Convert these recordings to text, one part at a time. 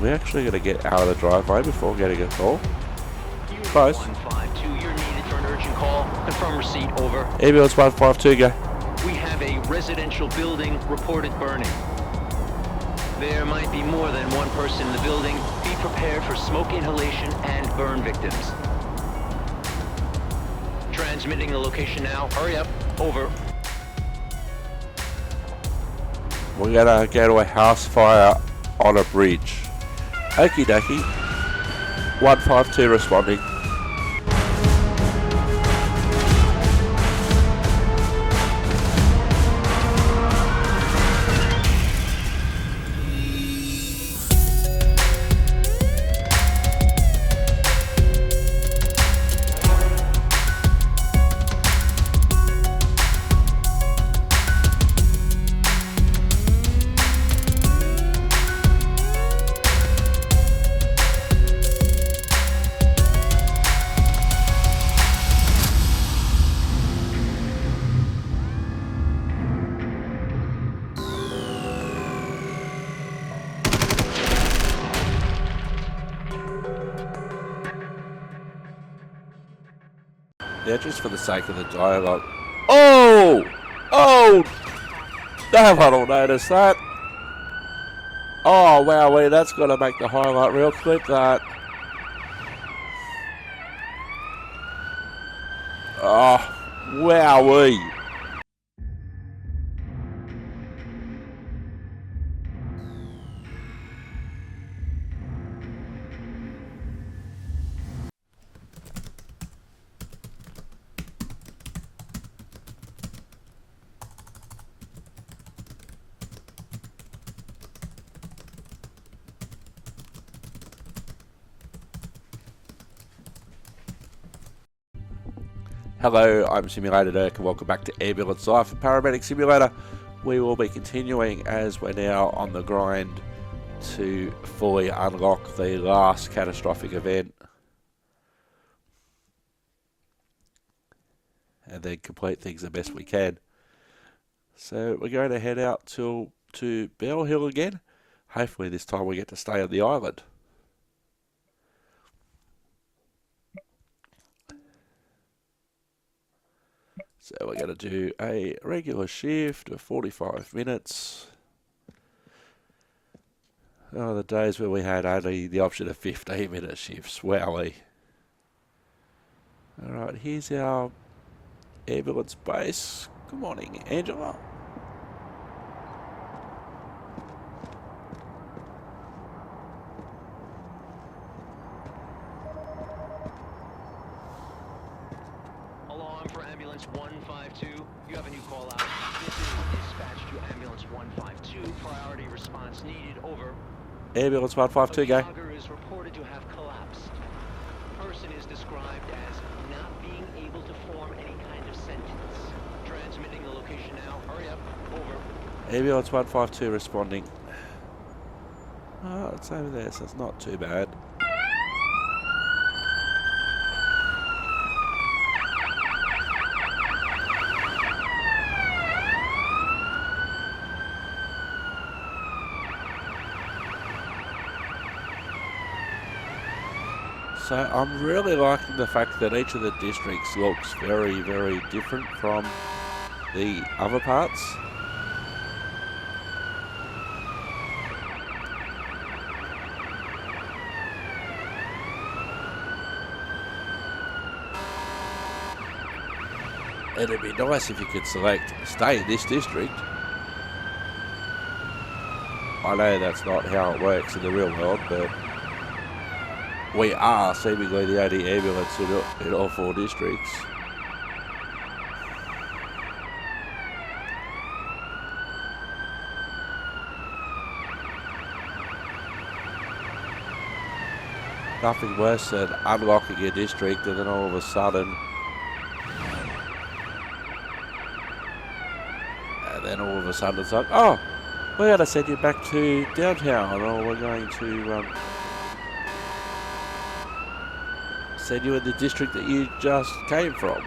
We're actually going to get out of the driveway before getting a call. Close. 152, you're needed for an urgent call. Confirm receipt, over. Ambulance 152, go. We have a residential building reported burning. There might be more than one person in the building. Be prepared for smoke inhalation and burn victims. Transmitting the location now. Hurry up. Over. We're going to go to a house fire on a bridge. Okie dokie. 152 responding. Yeah, just for the sake of the dialogue. Oh! Oh! No one will notice that. Oh, wow, that's got to make the highlight reel. Clip that. Oh, wowee. Hello, I'm Simulator Dirk and welcome back to Ambulance Life for Paramedic Simulator. We will be continuing as we're now on the grind to fully unlock the last catastrophic event and then complete things the best we can. So we're going to head out to Bell Hill again. Hopefully this time we get to stay on the island. So we're going to do a regular shift of 45 minutes. Oh, the days where we had only the option of 15-minute shifts. Wowie. Alright, here's our ambulance base. Good morning, Angela. Alarm for ambulance 152. You have a new call out. This is dispatch to ambulance 152. Priority response needed. Over. Ambulance 152, go. A jogger is reported to have collapsed. Person is described as not being able to form any kind of sentence. Transmitting the location now. Hurry up. Over. Ambulance 152 responding. Oh, it's over there, so it's not too bad. So I'm really liking the fact that each of the districts looks very, very different from the other parts. And it'd be nice if you could select stay in this district. I know that's not how it works in the real world, but we are seemingly the only ambulance in all 4 districts. Nothing worse than unlocking a district and then all of a sudden it's like, oh, we're going to send you back to downtown, or we're going to send you in the district that you just came from.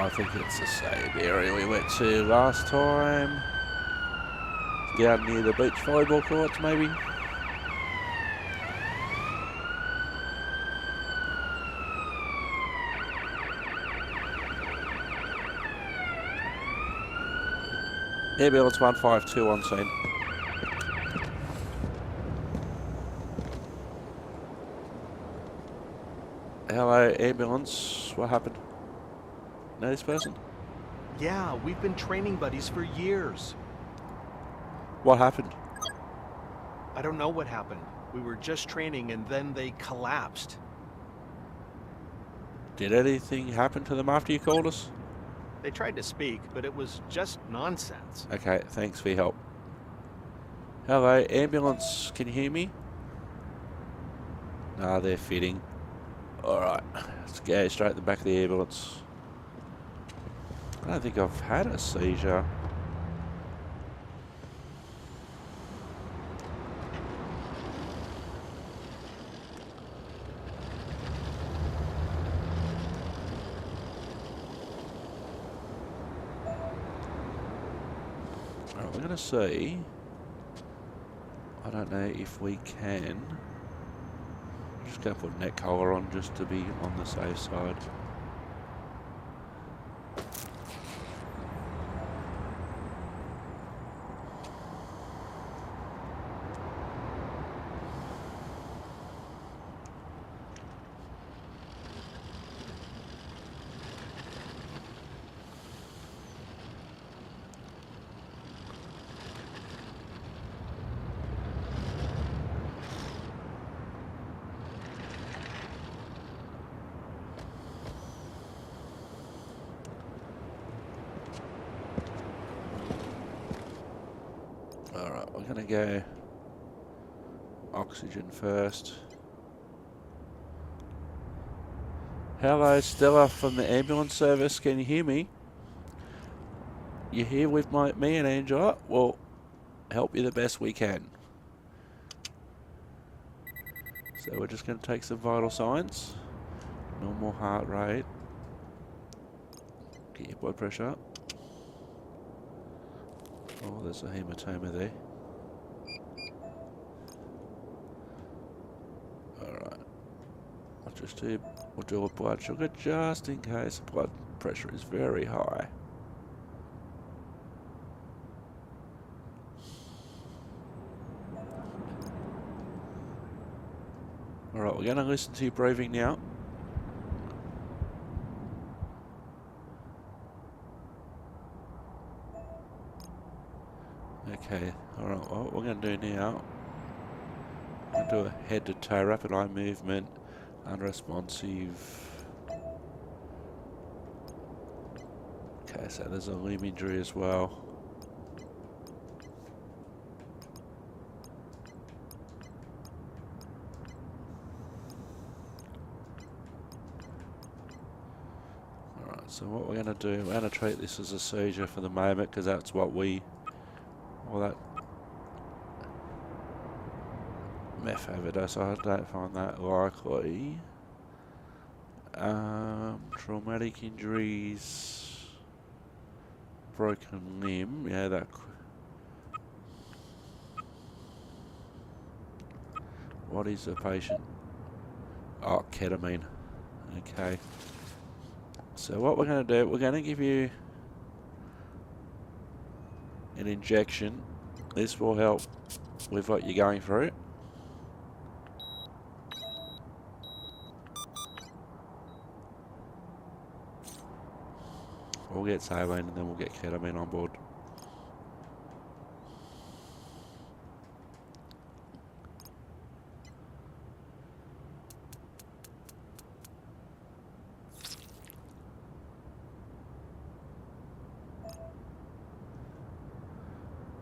I think it's the same area we went to last time. Down near the beach volleyball courts, maybe. Ambulance 152 on scene. Hello, ambulance. What happened? Know this person? Yeah, we've been training buddies for years. What happened? I don't know what happened. We were just training and then they collapsed. Did anything happen to them after you called us? They tried to speak, but it was just nonsense. Okay, thanks for your help. Hello, ambulance. Can you hear me? Nah, they're fitting. Alright, let's go straight to the back of the ambulance. I don't think I've had a seizure. Alright, we're going to see. I don't know if we can. I'm just going to put neck collar on just to be on the safe side. Alright, we're gonna go oxygen first. Hello, Stella from the ambulance service. Can you hear me? You're here with me and Angela. We'll help you the best we can. So we're just going to take some vital signs. Normal heart rate. Get your blood pressure up. Oh, there's a hematoma there. Alright. We'll do a blood sugar just in case the blood pressure is very high. Alright, we're going to listen to your breathing now. Okay, alright, what we're going to do now, we're going to do a head to toe rapid eye movement, unresponsive. Okay, so there's a limb injury as well. Alright, so what we're going to do, we're going to treat this as a seizure for the moment because that's what that meth overdose, I don't find that likely. Traumatic injuries, broken limb, yeah, that. What is the patient? Oh, ketamine. Okay. So what we're going to do, we're going to give you an injection. This will help with what you're going through. We'll get saline and then we'll get ketamine on board.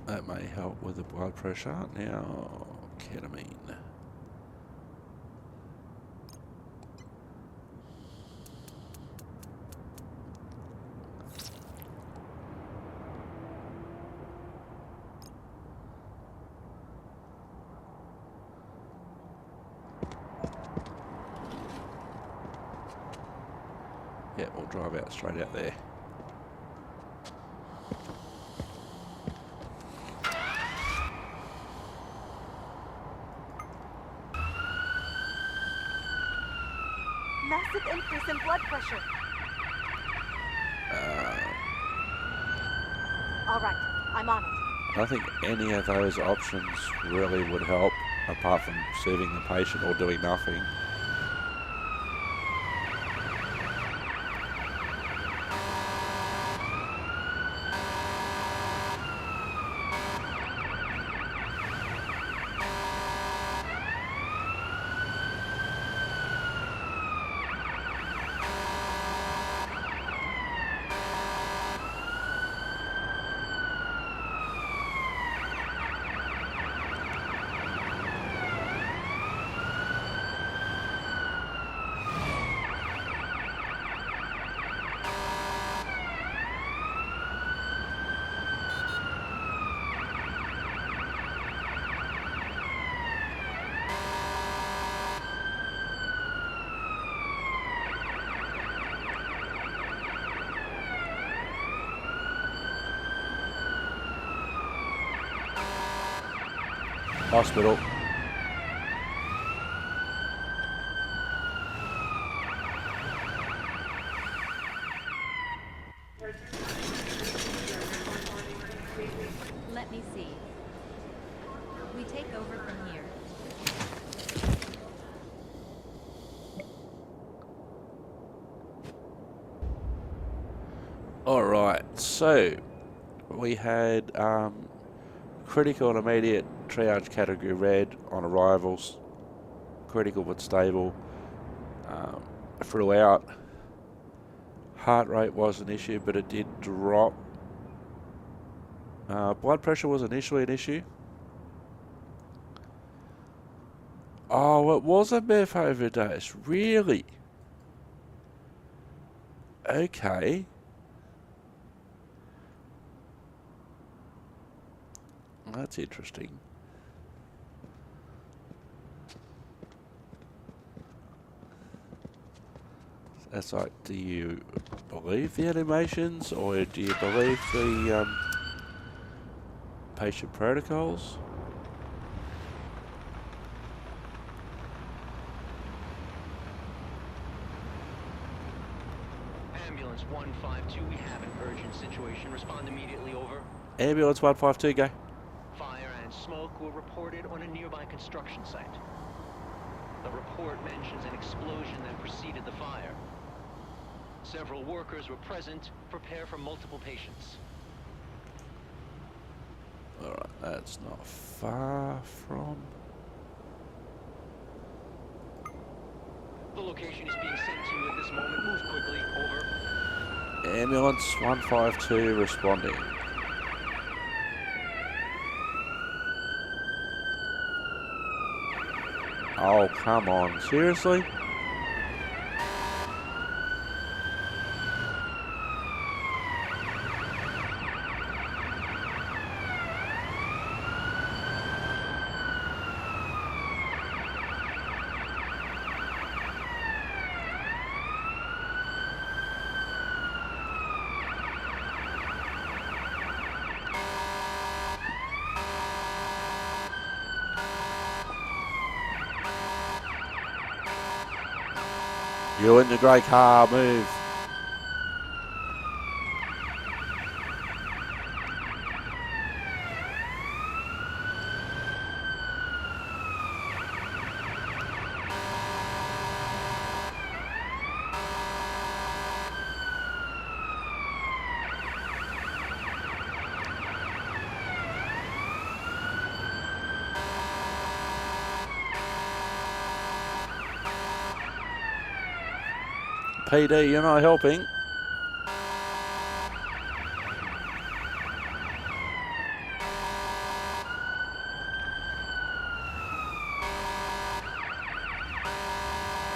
That may help with the blood pressure. Now, ketamine. Yeah, we'll drive out straight out there. massive increase in blood pressure. All right, I'm on it. I don't think any of those options really would help, apart from serving the patient or doing nothing. Hospital. Let me see. We take over from here. Alright, so we had critical and immediate triage category red on arrivals, critical but stable throughout. Heart rate was an issue, but it did drop. Blood pressure was initially an issue. Oh, it was a meth overdose, really? Okay. That's interesting. That's like, do you believe the animations or do you believe the patient protocols? Ambulance 152, we have an urgent situation. Respond immediately, over. Ambulance 152, go. Fire and smoke were reported on a nearby construction site. The report mentions an explosion that preceded the fire. Several workers were present. Prepare for multiple patients. Alright, that's not far from... The location is being sent to you at this moment. Move quickly, over. Ambulance 152 responding. Oh, come on. Seriously? You in the grey car, move. PD, you're not helping.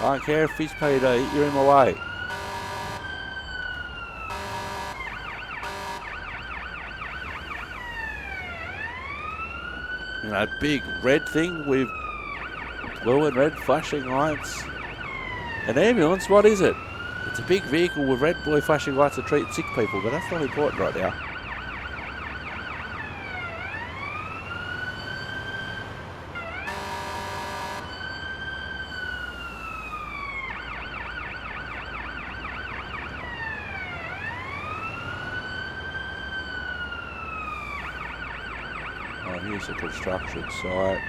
I don't care if he's PD, you're in my way. You know, big red thing with blue and red flashing lights. An ambulance, what is it? It's a big vehicle with red blue flashing lights to treat sick people, but that's not important right now. here's the construction site.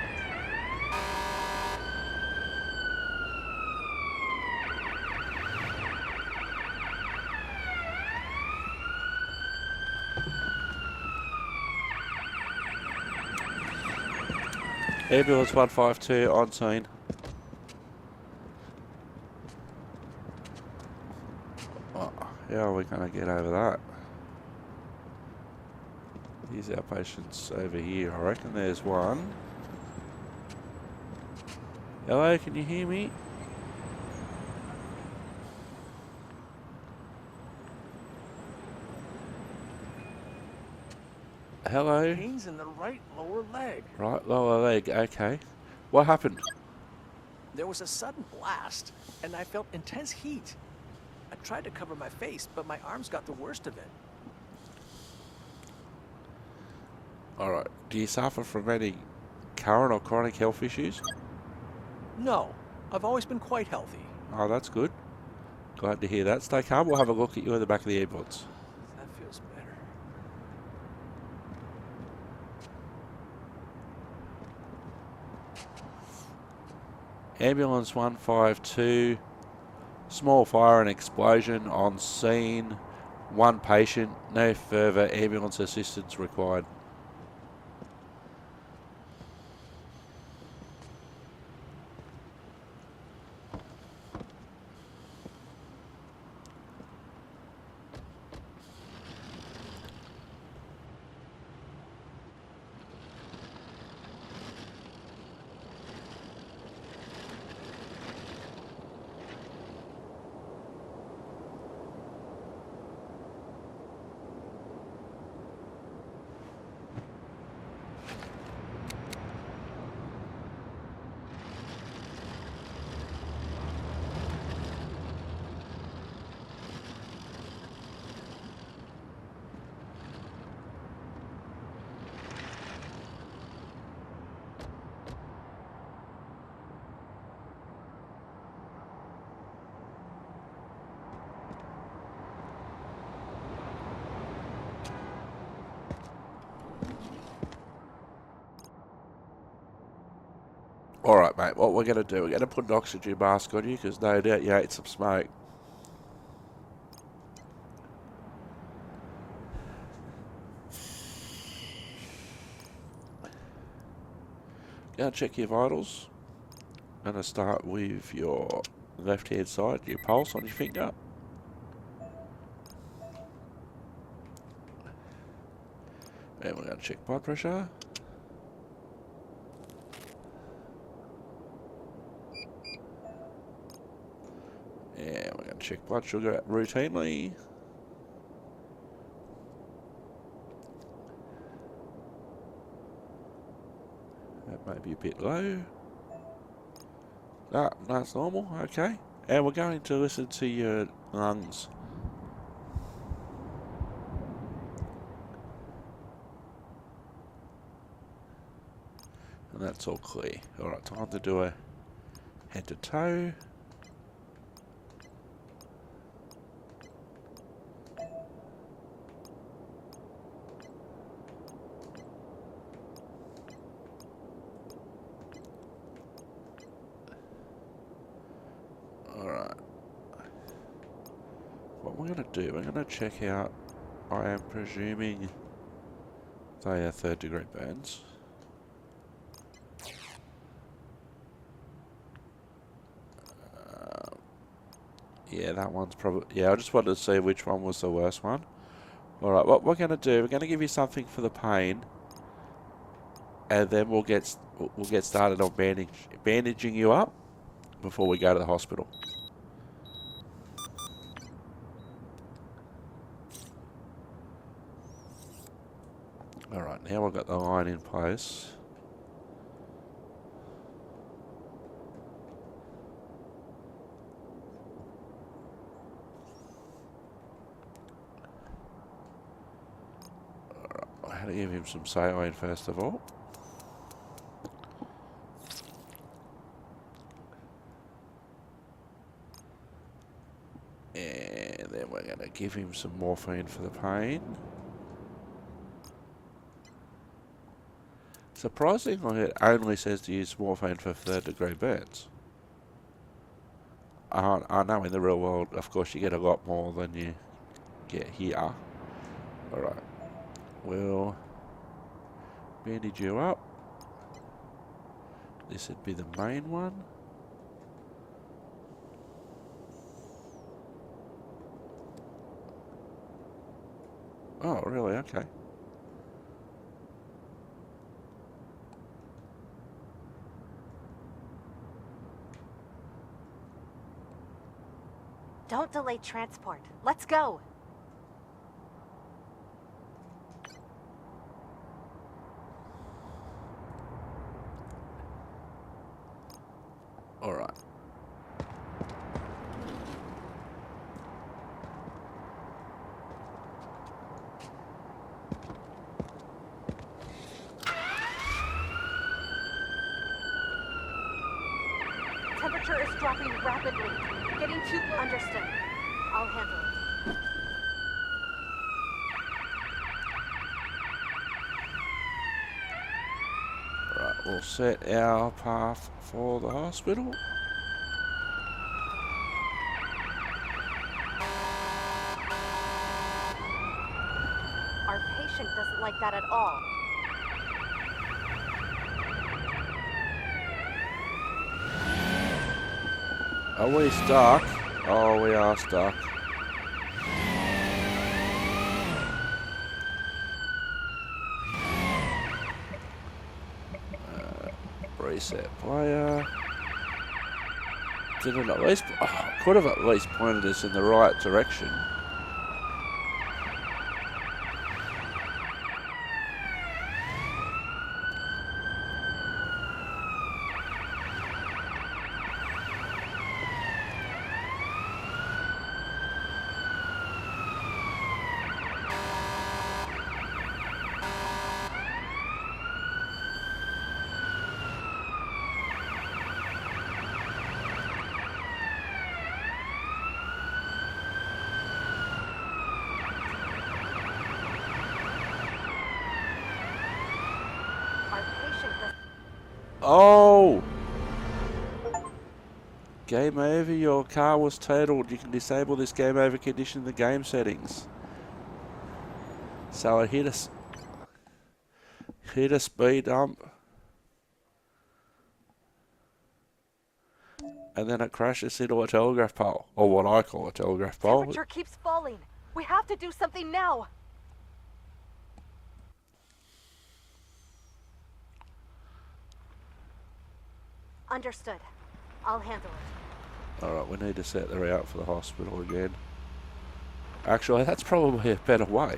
Ambulance 152 on scene. Oh, how are we going to get over that? These our patients over here. I reckon there's one. Hello, can you hear me? Hello? Pains in the right lower leg. Right lower leg, okay. What happened? There was a sudden blast, and I felt intense heat. I tried to cover my face, but my arms got the worst of it. Alright, do you suffer from any current or chronic health issues? No, I've always been quite healthy. Oh, that's good. Glad to hear that. Stay calm, we'll have a look at you in the back of the ambulance. That feels better. Ambulance 152, small fire and explosion on scene. One patient, no further ambulance assistance required. Alright mate, what we're going to do, we're going to put an oxygen mask on you because no doubt you ate some smoke. Going to check your vitals. Going to start with your left hand side, your pulse on your finger. And we're going to check blood pressure. And we're going to check blood sugar routinely. That may be a bit low. Ah, that's normal, okay. And we're going to listen to your lungs. And that's all clear. Alright, time to do a head to toe. Alright. What we're going to do, we're going to check out, I am presuming they are 3rd degree burns. Yeah, that one's probably... Yeah, I just wanted to see which one was the worst one. Alright, what we're going to do, we're going to give you something for the pain. And then we'll get started on bandaging you up before we go to the hospital. Alright, now we've got the line in place. I had to give him some saline first of all. And then we're going to give him some morphine for the pain. Surprisingly, it only says to use morphine for third-degree burns. I know in the real world, of course, you get a lot more than you get here. Alright. We'll bandage you up. This would be the main one. Oh, really? Okay. Don't delay transport. Let's go. Alright. Temperature is dropping rapidly. Getting too understood. I'll handle it. Right, we'll set our path for the hospital. Our patient doesn't like that at all. Are we stuck? Oh, we are stuck. Reset player. Did it at least... Oh, could have at least pointed us in the right direction. Our patient does. Oh! Game over. Your car was totaled. You can disable this game over condition in the game settings. So it hit a speed hump. And then it crashes into a telegraph pole. Or what I call a telegraph pole. Temperature keeps falling. We have to do something now. Understood. I'll handle it. Alright, we need to set the route for the hospital again. Actually, that's probably a better way.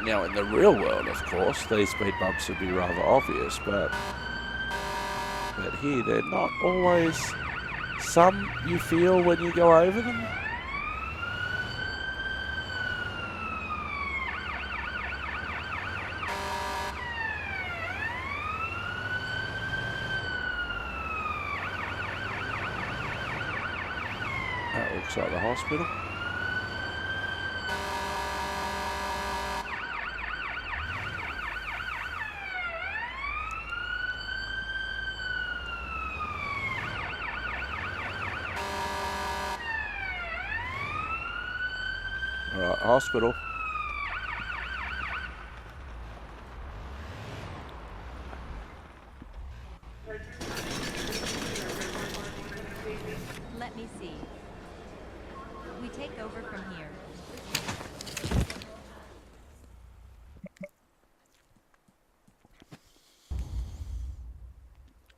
Now, in the real world, of course, these speed bumps would be rather obvious, but here they're not always. Some you feel when you go over them. That looks like the hospital. Alright, hospital. Let me see. We take over from here.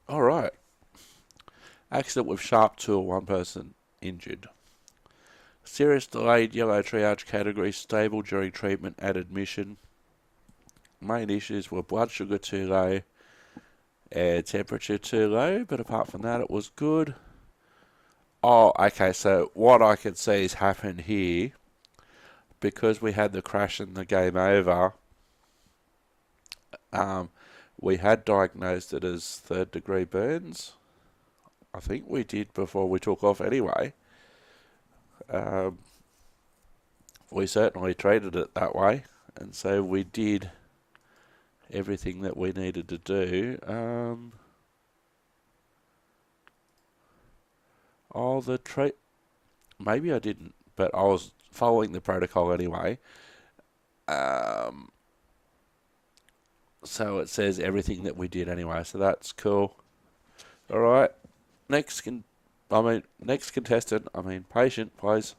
Alright. Accident with sharp tool, one person injured. Serious delayed yellow triage category, stable during treatment and admission. Main issues were blood sugar too low and temperature too low, but apart from that it was good. Oh, okay, so what I can see has happened here, because we had the crash and the game over, we had diagnosed it as third degree burns. I think we did before we took off anyway. We certainly treated it that way, and so we did everything that we needed to do. Maybe I didn't, but I was following the protocol anyway. So it says everything that we did anyway, so that's cool. All right, next patient, please.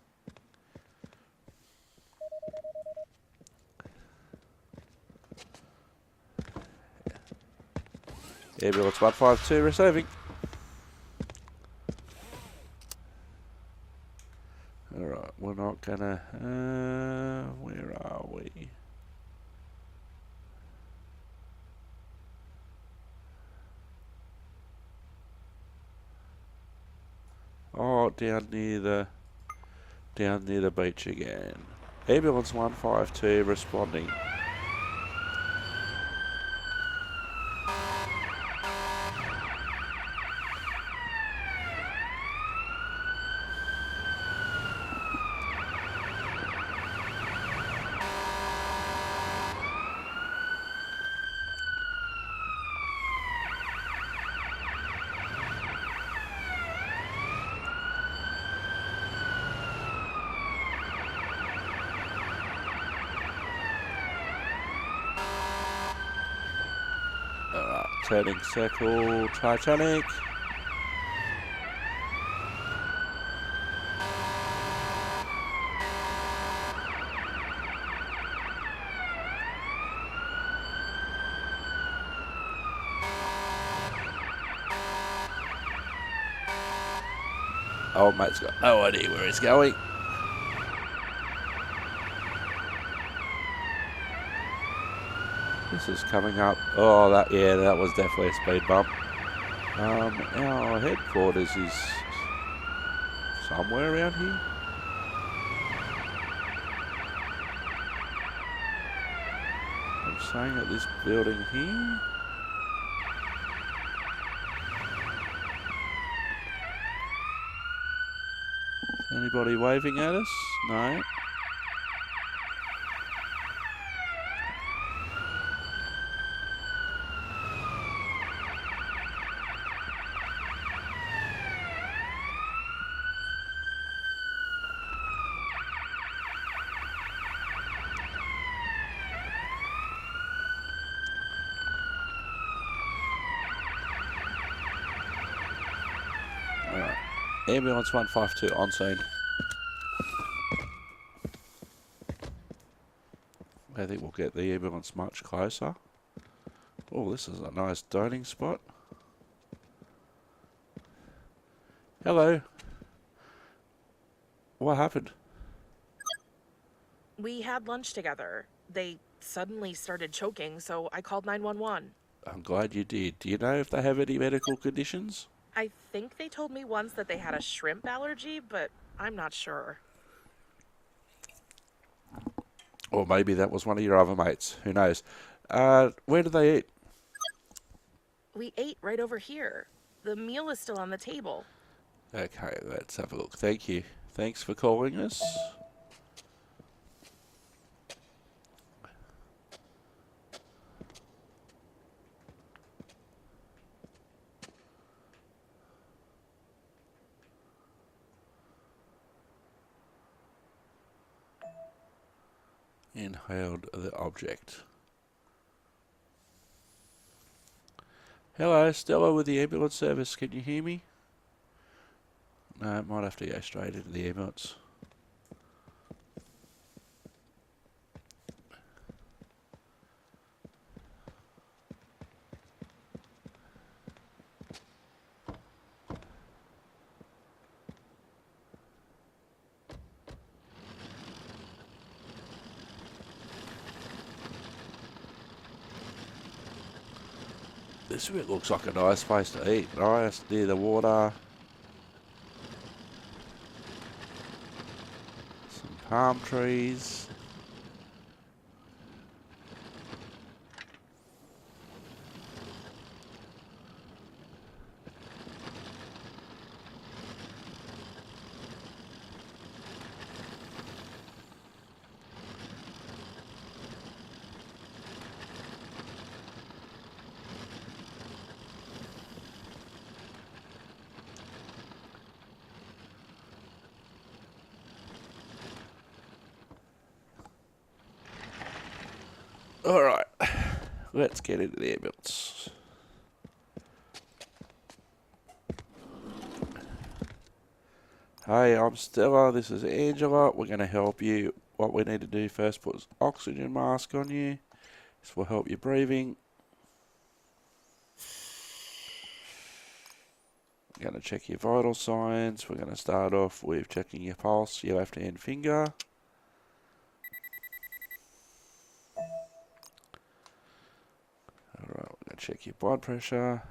Ambulance 152 receiving. Alright, we're not gonna... where are we? Oh, down near the beach again. Ambulance 152 responding. Turning circle, Titanic. Old mate's got no idea where he's going. This is coming up. Oh, that was definitely a speed bump. Our headquarters is somewhere around here. I'm saying at this building here. Anybody waving at us? No. Ambulance 152 on scene. I think we'll get the ambulance much closer. Oh, this is a nice dining spot. Hello. What happened? We had lunch together. They suddenly started choking, so I called 911. I'm glad you did. Do you know if they have any medical conditions? I think they told me once that they had a shrimp allergy, but I'm not sure. Or maybe that was one of your other mates. Who knows? Where did they eat? We ate right over here. The meal is still on the table. Okay, let's have a look. Thank you. Thanks for calling us. Inhaled the object. Hello, Stella with the ambulance service. Can you hear me? No, might have to go straight into the ambulance. This bit looks like a nice place to eat. Nice, near the water. Some palm trees. Alright, let's get into the ambulance. Hey, I'm Stella, this is Angela. We're going to help you. What we need to do first, put an oxygen mask on you. This will help your breathing. We're going to check your vital signs. We're going to start off with checking your pulse, your left hand finger. Alright, we're going to check your blood pressure.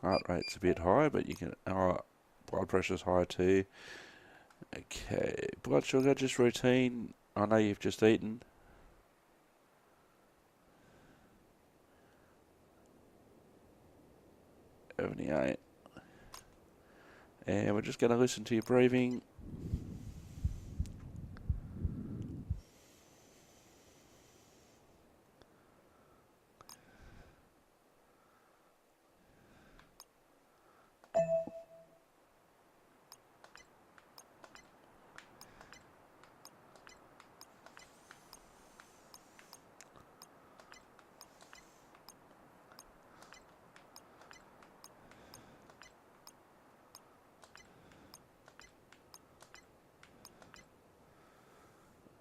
Heart rate's a bit high, but you can, blood pressure's high too. Okay, blood sugar, just routine. I know you've just eaten. $78. And we're just going to listen to your breathing.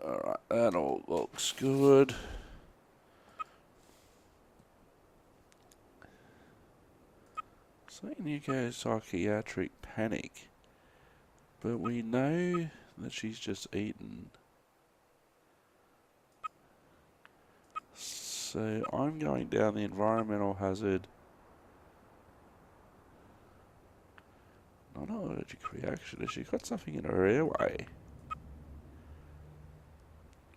Alright, that all looks good. Psychiatric panic. But we know that she's just eaten. So I'm going down the environmental hazard. Not an allergic reaction. Has she got something in her airway?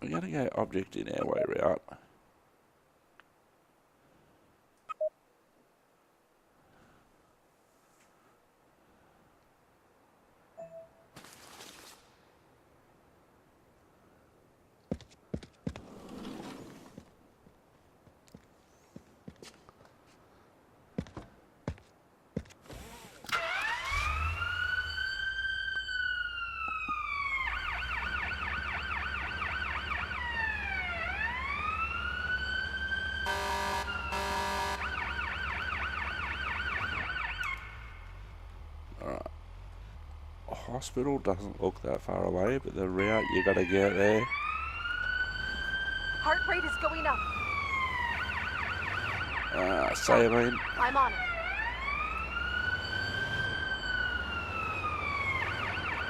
We're going to go object in airway route. Hospital doesn't look that far away, but the route you gotta get there. Heart rate is going up. Saline. I'm on it.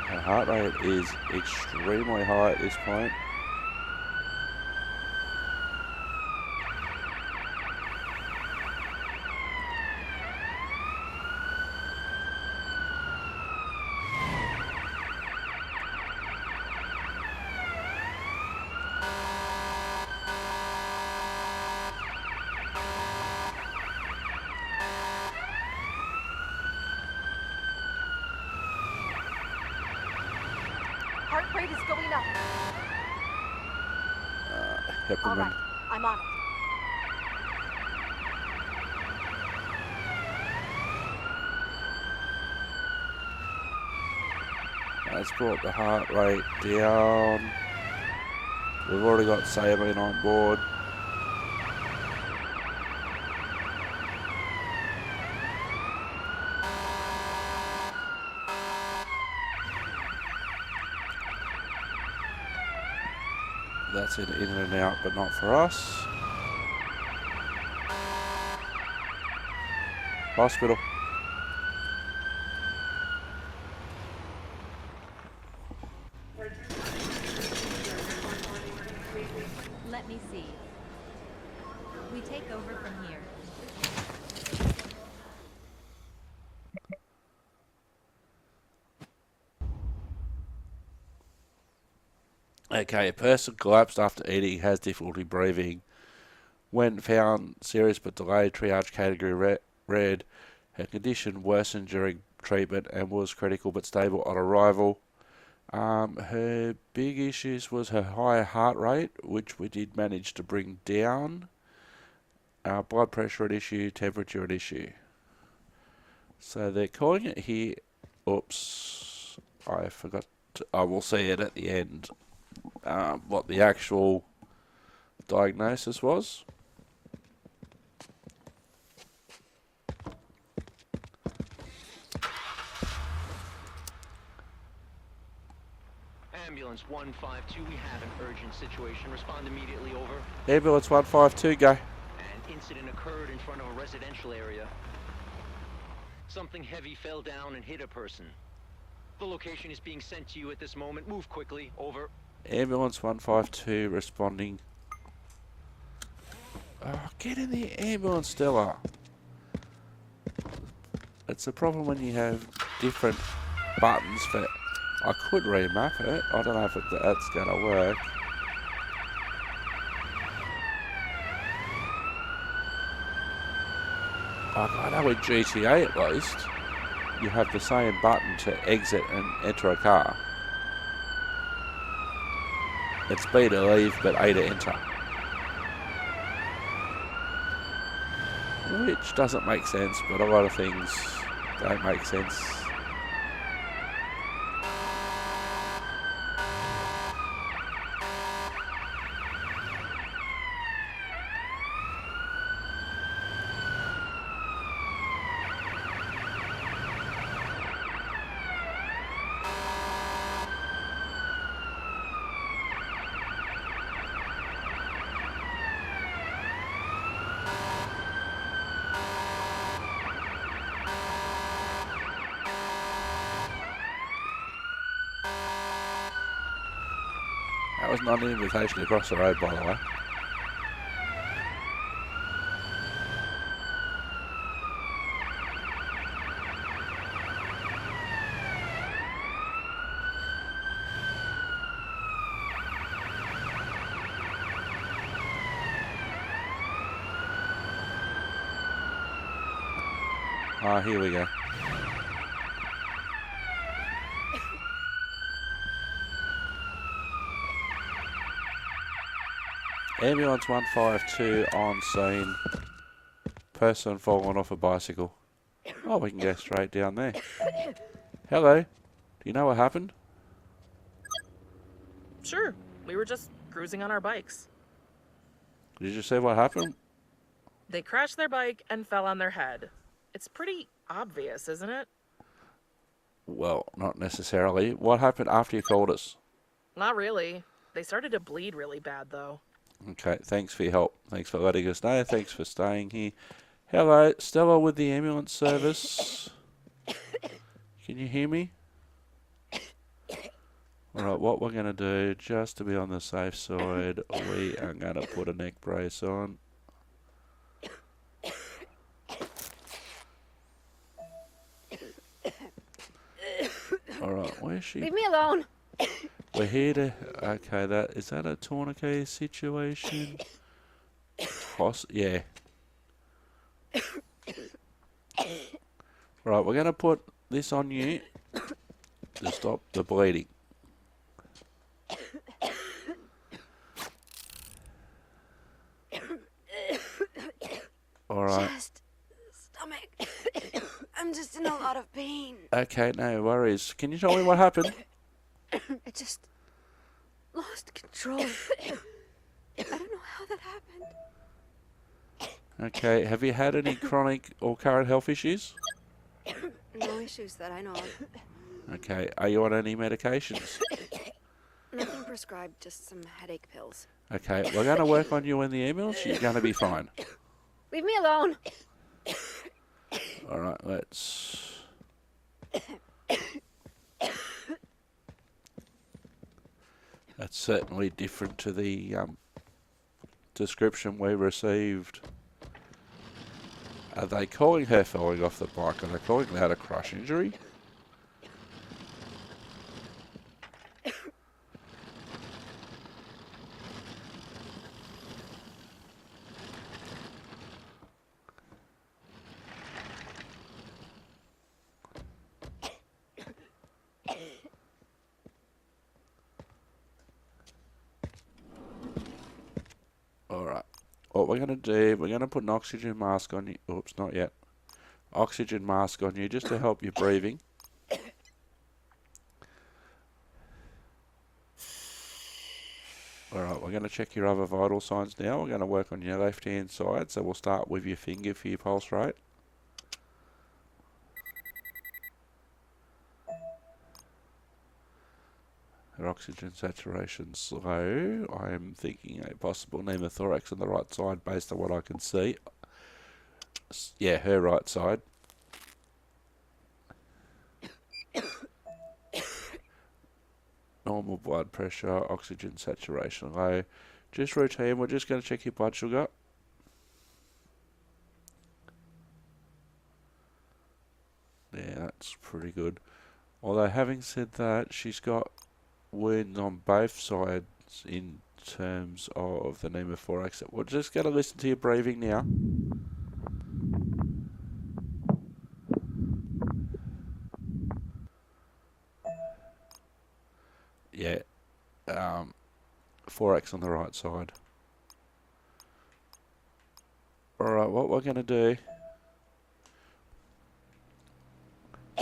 Her heart rate is extremely high at this point. Heart rate is going up. All Peppermint. right, I'm on it. That's brought the heart rate down. We've already got saline on board. That's in and out, but not for us. Hospital. Let me see. We take over from here. Okay, a person collapsed after eating, has difficulty breathing. When found serious but delayed, triage category red. Her condition worsened during treatment and was critical but stable on arrival. Her big issues was her high heart rate, which we did manage to bring down. Blood pressure an issue, temperature an issue. So they're calling it here. Oops, I forgot. I will see it at the end. What the actual diagnosis was. Ambulance 152, we have an urgent situation. Respond immediately, over. Ambulance 152, go. An incident occurred in front of a residential area. Something heavy fell down and hit a person. The location is being sent to you at this moment. Move quickly, over. Ambulance 152 responding. Oh, get in the ambulance, Stella. It's a problem when you have different buttons for... I could remap it. I don't know if that's going to work. I know with GTA at least, you have the same button to exit and enter a car. It's B to leave, but A to enter. Which doesn't make sense, but a lot of things don't make sense. That was not an invitation to cross the road, by the way. Ah, here we go. Ambulance 152 on scene. Person fallen off a bicycle. Oh, we can go straight down there. Hello. Do you know what happened? Sure, we were just cruising on our bikes. Did you see what happened? They crashed their bike and fell on their head. It's pretty obvious, isn't it? Well, not necessarily. What happened after you called us? Not really. They started to bleed really bad, though. Okay, thanks for your help. Thanks for letting us know. Thanks for staying here. Hello, Stella with the ambulance service. Can you hear me? Alright, what we're going to do, just to be on the safe side, we are going to put a neck brace on. Alright, where's she? Leave me alone. We're here to... Okay, is that a tourniquet situation? Yeah. Right, we're going to put this on you to stop the bleeding. Alright. Chest, stomach. I'm just in a lot of pain. Okay, no worries. Can you tell me what happened? I just lost control. I don't know how that happened. Okay, have you had any chronic or current health issues? No issues that I know of. Okay, are you on any medications? Nothing prescribed, just some headache pills. Okay, we're going to work on you in the ambulance. You're going to be fine. Leave me alone. Alright, let's... That's certainly different to the description we received. Are they calling her falling off the bike? Are they calling that a crush injury? Alright. What we're going to do, we're going to put an oxygen mask on you. Oops, not yet. Oxygen mask on you just to help your breathing. Alright, we're going to check your other vital signs now. We're going to work on your left hand side, so we'll start with your finger for your pulse rate. Her oxygen saturation's low. I am thinking a possible pneumothorax on the right side based on what I can see. Yeah, her right side. Normal blood pressure, oxygen saturation low. Just routine, we're just going to check your blood sugar. Yeah, that's pretty good. Although having said that, she's got wounds on both sides in terms of the pneumothorax. We're just going to listen to your breathing now. Yeah, thorax on the right side. Alright, what we're going to do,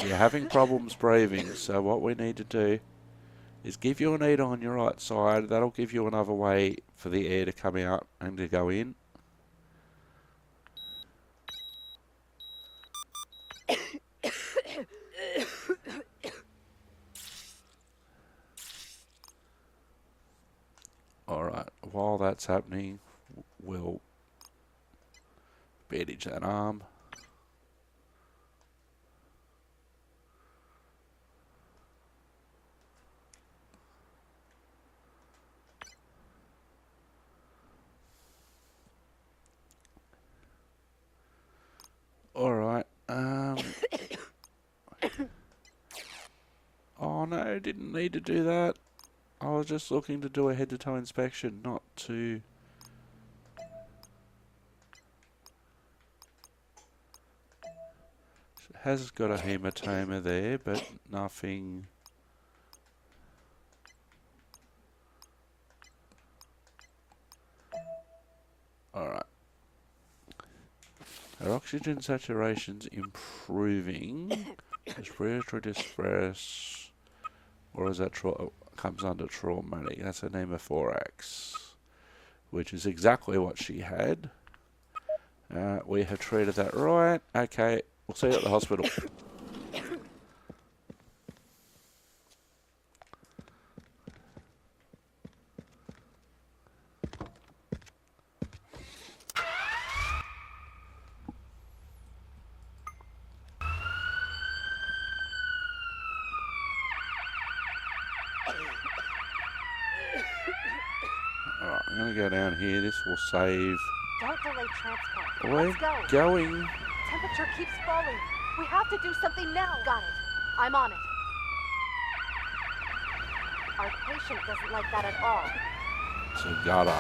you're having problems breathing, so what we need to do is give you a needle on your right side. That'll give you another way for the air to come out and to go in. Alright, while that's happening, we'll bandage that arm. Alright, oh no, didn't need to do that. I was just looking to do a head-to-toe inspection, not to... She has got a hematoma there, but nothing... Alright. Her oxygen saturation's improving. Respiratory distress... Or is that comes under traumatic? That's a pneumothorax, which is exactly what she had. We have treated that right. Okay, we'll see you at the hospital. Alright, I'm going to go down here. This will save. Don't delay transport. We're Let's go. going. Temperature keeps falling. We have to do something now. Got it. I'm on it. Our patient doesn't like that at all. So gotta.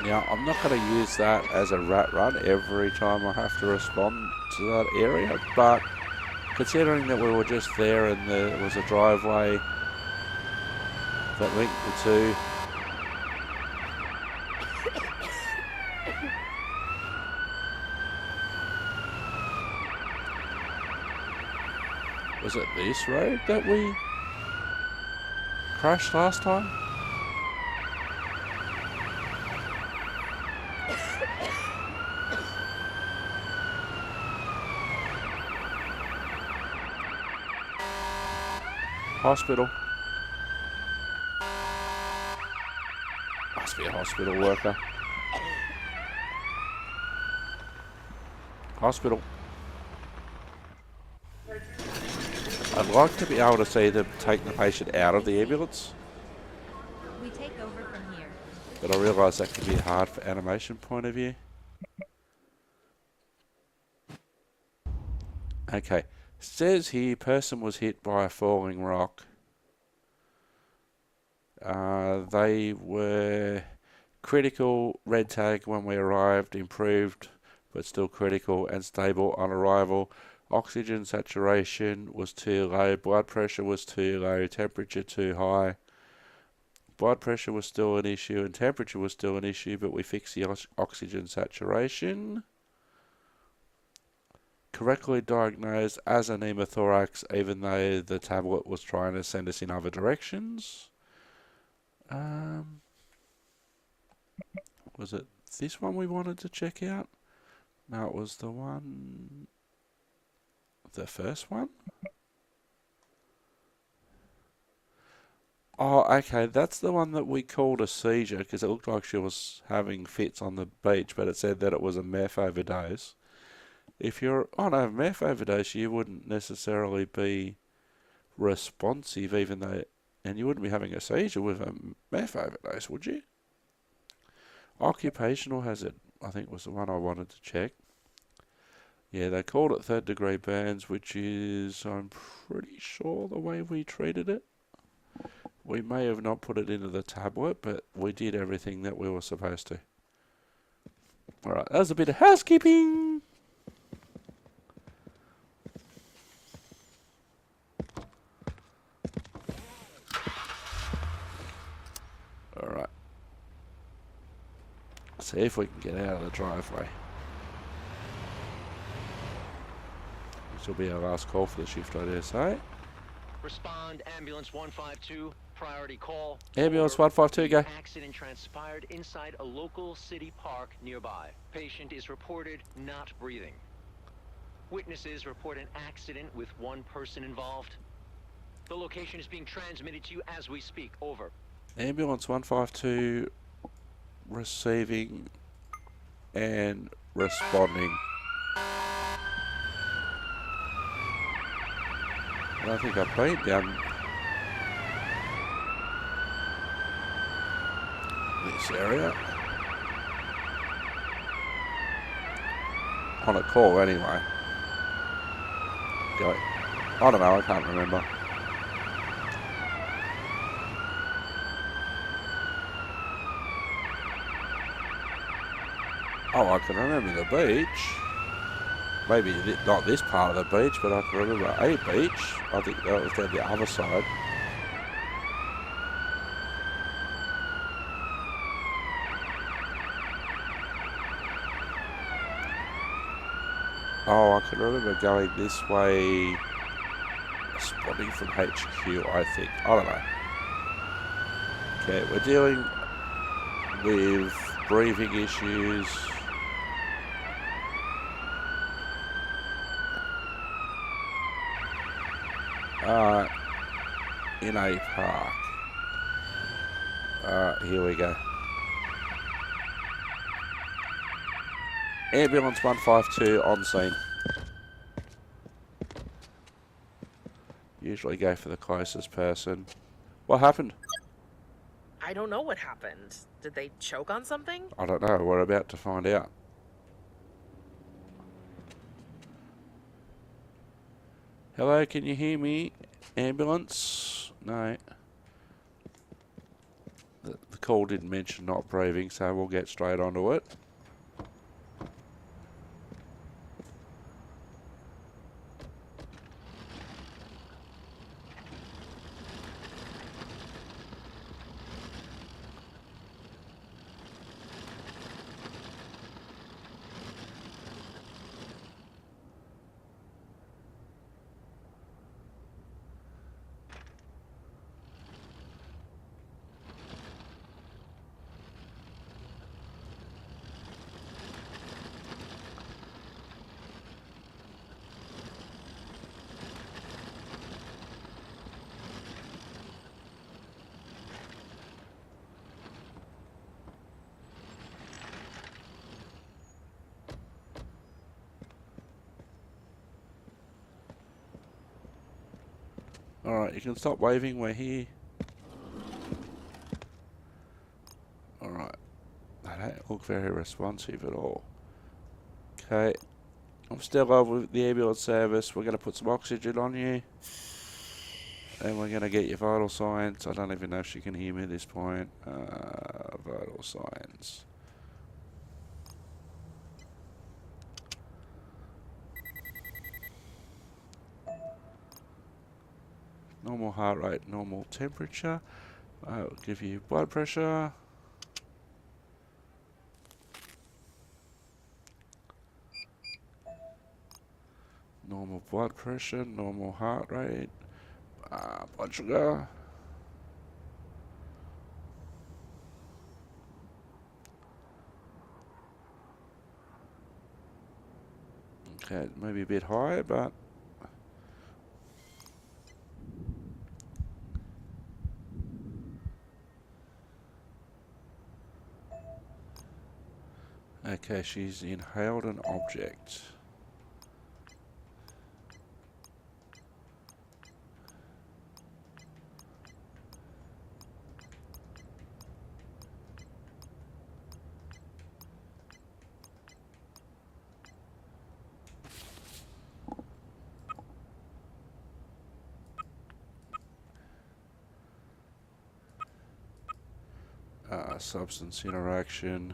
Now, I'm not going to use that as a rat run every time I have to respond to that area, but considering that we were just there and there was a driveway that linked the two, was it this road that we crashed last time? Hospital. Must be a hospital worker. Hospital. I'd like to be able to see them take the patient out of the ambulance, We take over from here. but I realise that can be hard for animation point of view. Okay, says here person was hit by a falling rock. They were critical, red tag when we arrived, improved but still critical and stable on arrival. Oxygen saturation was too low, blood pressure was too low, temperature too high. Blood pressure was still an issue and temperature was still an issue, but we fixed the oxygen saturation. Correctly diagnosed as a pneumothorax, even though the tablet was trying to send us in other directions. Was it this one we wanted to check out? No, it was the first one? Oh, okay, that's the one that we called a seizure because it looked like she was having fits on the beach, but it said that it was a meth overdose. If you're on a meth overdose, you wouldn't necessarily be responsive, even though, and you wouldn't be having a seizure with a meth overdose, would you? Occupational hazard, I think, was the one I wanted to check. Yeah, they called it third degree burns, which is, I'm pretty sure, the way we treated it. We may have not put it into the tablet, but we did everything that we were supposed to. Alright, that was a bit of housekeeping. Alright. See if we can get out of the driveway. This will be our last call for the shift, I dare say. Respond, ambulance 152, priority call. Ambulance 152, go. Accident transpired inside a local city park nearby. Patient is reported not breathing. Witnesses report an accident with one person involved. The location is being transmitted to you as we speak. Over. Ambulance 152 receiving and responding. I don't think I've been down this area. On a call anyway. Go. I don't know, I can't remember. Oh, I can remember the beach. Maybe not this part of the beach, but I can remember a beach. I think that was down the other side. Oh, I can remember going this way, spotting from HQ, I think. I don't know. Okay, we're dealing with breathing issues. In a park. Here we go. Ambulance 152 on scene. Usually go for the closest person. What happened? I don't know what happened. Did they choke on something? I don't know. We're about to find out. Hello, can you hear me? Ambulance? No. The call didn't mention not breathing, so we'll get straight onto it. Alright, you can stop waving, we're here. Alright. They don't look very responsive at all. Okay. I'm still over with the ambulance service. We're going to put some oxygen on you. And we're going to get your vital signs. I don't even know if she can hear me at this point. Vital signs. Normal heart rate, normal temperature. I'll give you blood pressure. Normal blood pressure, normal heart rate, blood sugar. Okay, maybe a bit high, but okay, she's inhaled an object. Substance interaction.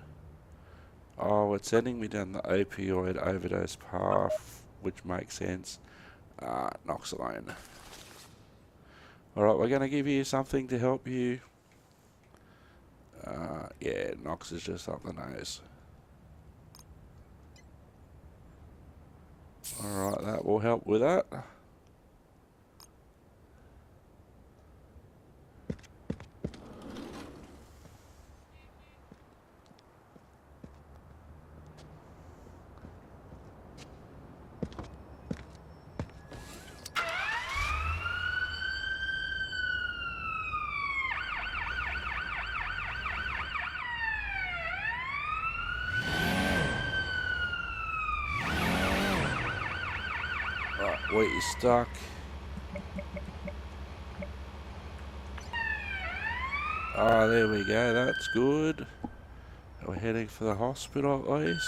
Oh, it's sending me down the opioid overdose path, which makes sense. Noxalone. Alright, we're going to give you something to help you. Yeah, Nox is just up the nose. Alright, that will help with that. Wait, you're stuck. Oh, there we go, that's good. We're heading for the hospital at least.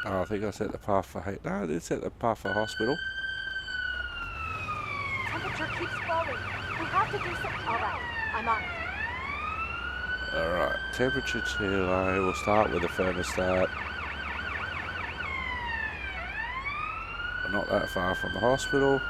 Oh, I think I set the path for hate. No, I did set the path for hospital. Temperature keeps falling. We have to do something. All right, I'm on it. Alright, temperature too low. We'll start with the thermostat. We're not that far from the hospital.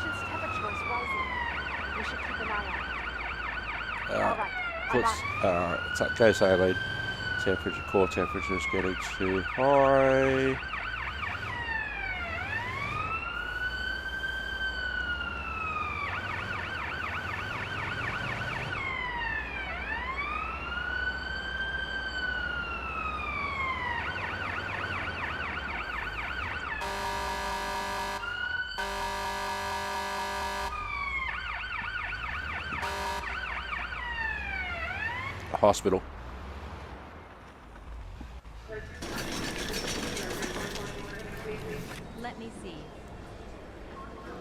Patient's temperature is rising. We should keep an eye on it. All right, I'm on it. It's okay, saline. Temperature, core temperature is getting too high. Hospital. Let me see.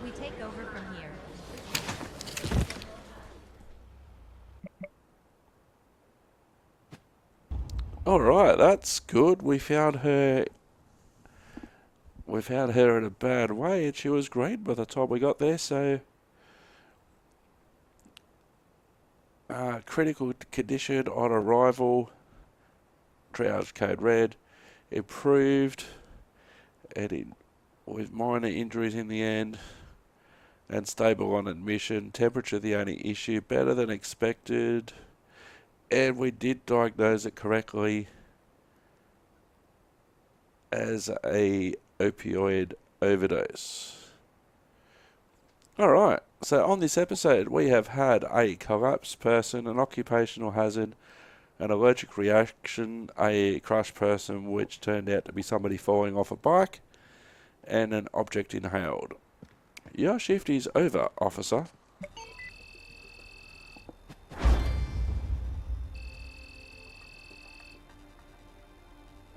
We take over from here. Alright, that's good. We found her in a bad way and she was great by the time we got there, so critical condition on arrival, triage code red, improved, and with minor injuries in the end, and stable on admission. Temperature the only issue, better than expected, and we did diagnose it correctly as a opioid overdose. Alright, so on this episode we have had a collapsed person, an occupational hazard, an allergic reaction, a crushed person which turned out to be somebody falling off a bike, and an object inhaled. Your shift is over, officer.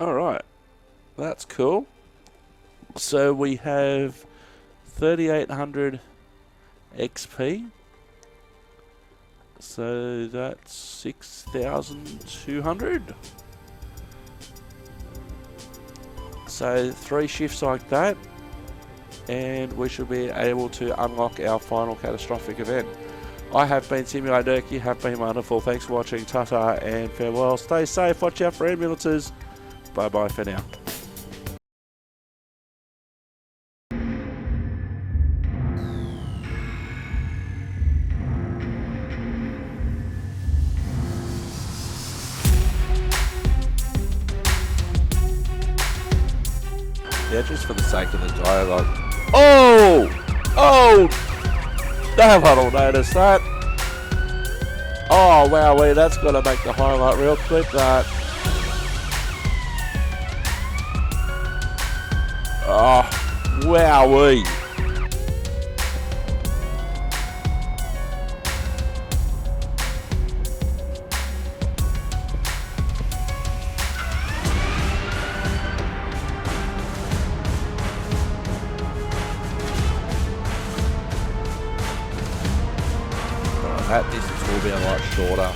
Alright, that's cool. So we have 3,800 XP. So that's 6,200. So 3 shifts like that, and we should be able to unlock our final catastrophic event. I have been Simulator. You have been wonderful. Thanks for watching. Ta-ta and farewell. Stay safe. Watch out for ambulances. Bye-bye for now. Yeah, just for the sake of the dialogue. Oh! Oh! Damn, I don't notice that. Oh, wowee, that's got to make the highlight reel. Clip that. Oh, wowee. That distance will be a lot shorter.